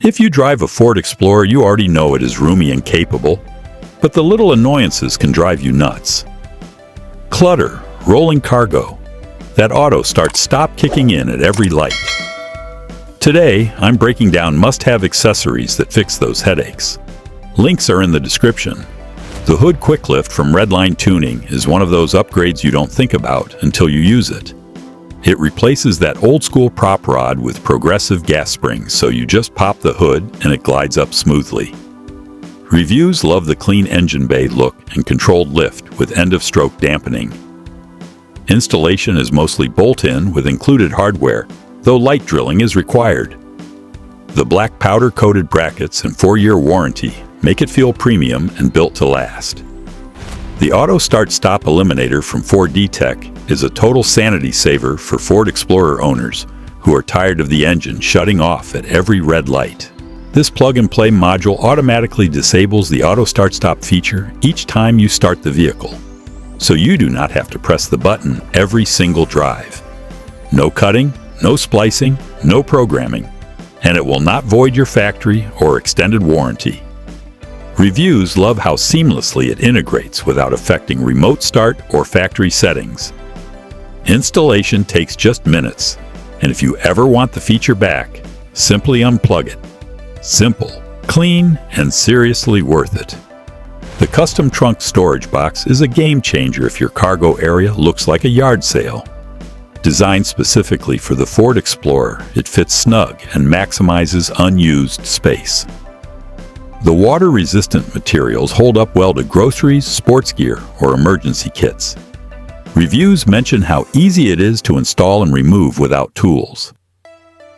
If you drive a Ford Explorer, you already know it is roomy and capable, but the little annoyances can drive you nuts. Clutter, rolling cargo. That auto start stop kicking in at every light. Today, I'm breaking down must-have accessories that fix those headaches. Links are in the description. The hood Quicklift from Redline Tuning is one of those upgrades you don't think about until you use it. It replaces that old-school prop rod with progressive gas springs, so you just pop the hood and it glides up smoothly. Reviews love the clean engine bay look and controlled lift with end-of-stroke dampening. Installation is mostly bolt-in with included hardware, though light drilling is required. The black powder-coated brackets and 4-year warranty make it feel premium and built to last. The Auto Start Stop Eliminator from Ford D-Tech is a total sanity saver for Ford Explorer owners who are tired of the engine shutting off at every red light. This plug-and-play module automatically disables the Auto Start Stop feature each time you start the vehicle, so you do not have to press the button every single drive. No cutting, no splicing, no programming, and it will not void your factory or extended warranty. Reviews love how seamlessly it integrates without affecting remote start or factory settings. Installation takes just minutes, and if you ever want the feature back, simply unplug it. Simple, clean, and seriously worth it. The custom trunk storage box is a game changer if your cargo area looks like a yard sale. Designed specifically for the Ford Explorer, it fits snug and maximizes unused space. The water-resistant materials hold up well to groceries, sports gear, or emergency kits. Reviews mention how easy it is to install and remove without tools.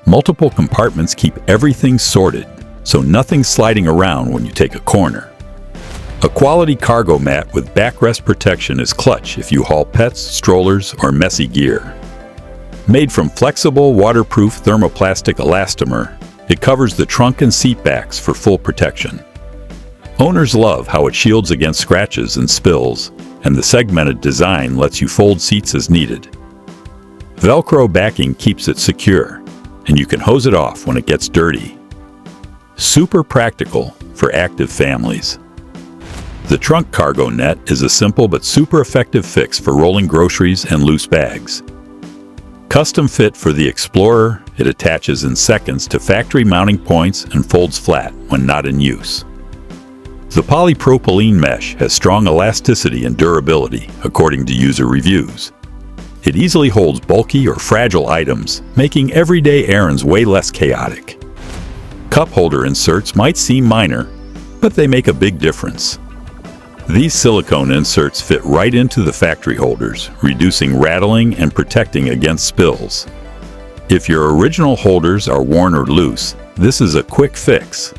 Multiple compartments keep everything sorted, so nothing's sliding around when you take a corner. A quality cargo mat with backrest protection is clutch if you haul pets, strollers, or messy gear. Made from flexible, waterproof thermoplastic elastomer, it covers the trunk and seat backs for full protection. Owners love how it shields against scratches and spills, and the segmented design lets you fold seats as needed. Velcro backing keeps it secure, and you can hose it off when it gets dirty. Super practical for active families. The trunk cargo net is a simple but super effective fix for rolling groceries and loose bags. Custom fit for the Explorer, it attaches in seconds to factory mounting points and folds flat when not in use. The polypropylene mesh has strong elasticity and durability, according to user reviews. It easily holds bulky or fragile items, making everyday errands way less chaotic. Cup holder inserts might seem minor, but they make a big difference. These silicone inserts fit right into the factory holders, reducing rattling and protecting against spills. If your original holders are worn or loose, this is a quick fix.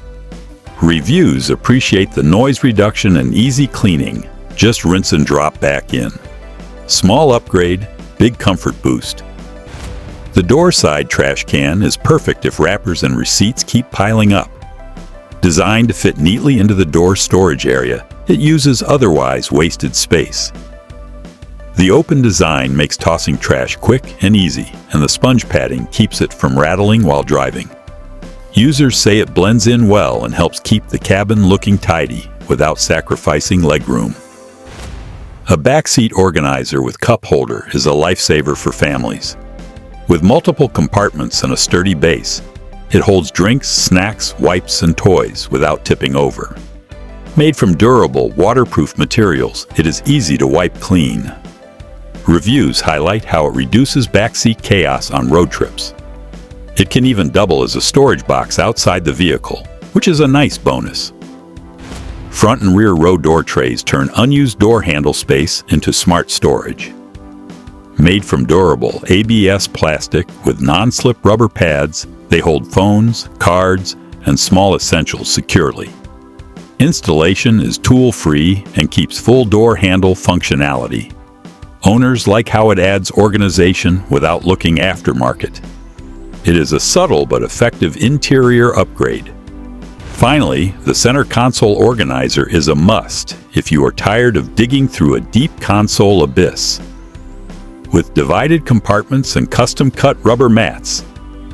Reviews appreciate the noise reduction and easy cleaning. Just rinse and drop back in. Small upgrade, big comfort boost. The door side trash can is perfect if wrappers and receipts keep piling up. Designed to fit neatly into the door storage area, it uses otherwise wasted space. The open design makes tossing trash quick and easy, and the sponge padding keeps it from rattling while driving. Users say it blends in well and helps keep the cabin looking tidy without sacrificing legroom. A backseat organizer with cup holder is a lifesaver for families. With multiple compartments and a sturdy base, it holds drinks, snacks, wipes, and toys without tipping over. Made from durable, waterproof materials, it is easy to wipe clean. Reviews highlight how it reduces backseat chaos on road trips. It can even double as a storage box outside the vehicle, which is a nice bonus. Front and rear row door trays turn unused door handle space into smart storage. Made from durable ABS plastic with non-slip rubber pads, they hold phones, cards, and small essentials securely. Installation is tool-free and keeps full door handle functionality. Owners like how it adds organization without looking aftermarket. It is a subtle but effective interior upgrade. Finally, the center console organizer is a must if you are tired of digging through a deep console abyss. With divided compartments and custom-cut rubber mats,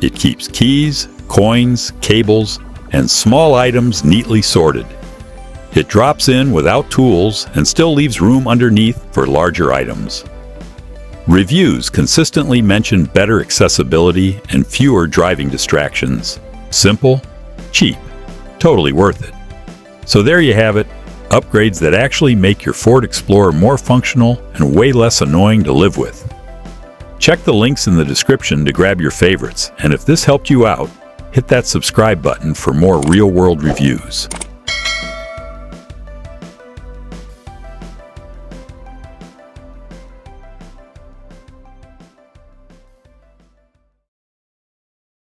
it keeps keys, coins, cables, and small items neatly sorted. It drops in without tools and still leaves room underneath for larger items. Reviews consistently mention better accessibility and fewer driving distractions. Simple, cheap, totally worth it. So there you have it, upgrades that actually make your Ford Explorer more functional and way less annoying to live with. Check the links in the description to grab your favorites, and if this helped you out, hit that subscribe button for more real-world reviews.